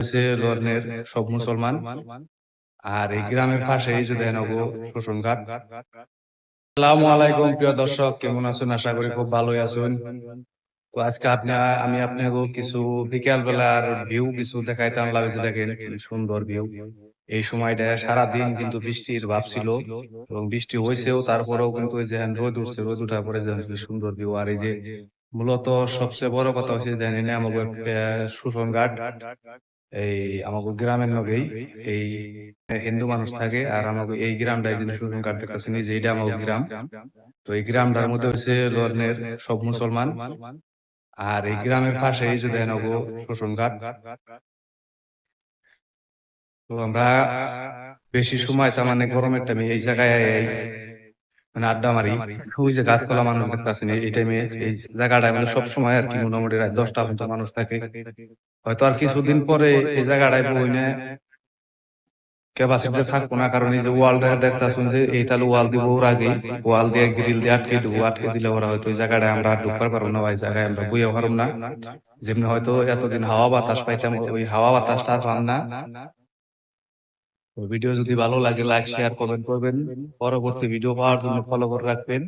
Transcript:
হচ্ছে লন্ডনের সব মুসলমান। আর এই গ্রামের পাশে এই যে দেখেন শোষণ ঘাট। আসসালামু আলাইকুম প্রিয় দর্শক, কেমন আছেন? আশা করি খুব ভালোই আছেন। তো আজকে আমি আপনাকে কিছু বিকেল বেলার ভিউ কিছু দেখাইতে আনলাম। এই যে দেখেন কি সুন্দর ভিউ। এই সময়টা সারাদিন কিন্তু বৃষ্টির ভাব ছিল এবং বৃষ্টি হয়েছেও, তারপরেও কিন্তু এই যে রোদ উঠছে, রোদ উঠার পরে যে সুন্দর ভিউ। আর এই যে মূলত সবচেয়ে বড় কথা হচ্ছে জানি না আমাদের শোষণ ঘাট এই আমাদের গ্রামের নগেই এই হিন্দু মানুষ থাকে। আর আমাকে এই গ্রামটা কিন্তু শোষণ ঘাট দেখতেছেন, এই যে এটা আমাদের গ্রাম। তো এই গ্রামটার মধ্যে হচ্ছে লন্ডনের সব মুসলমান। আর এই গ্রামের পাশে এই যে দেখেন শোষণ ঘাট। তো আমরা বেশি সময় তার মানে গরমের টাইমে এই জায়গায় মানে আড্ডা মারি। ওই যে গাছতলা মানুষ দেখতেছেন এই টাইমে এই জায়গাটায় মানে সব সময় আর কি মোটামুটি রাত 10টা পর্যন্ত মানুষ থাকে। হয়তো আর কিছুদিন পরে এই জায়গাটায় বই না ক্যাপাসিটিতে থাকবো না, কারণ এই যে ওয়াল দেখতেছেন যে এই তাহলে ওয়াল দিব, ওর আগেই ওয়াল দিয়ে গ্রিল দিয়ে আটকে দেবো। আটকে দিলে ওরা হয়তো ওই জায়গাটায় আমরা আর ঢুকতে পারবো না, ওই জায়গায় আমরা বইও পারবো না। যেমনি হয়তো এতদিন হাওয়া বাতাস পাইতাম, ওই হাওয়া বাতাসটা আর পান না। ভিডিও যদি ভালো লাগে লাইক শেয়ার কমেন্ট করবেন, পরবর্তী ভিডিও পাওয়ার জন্য ফলো করে রাখবেন।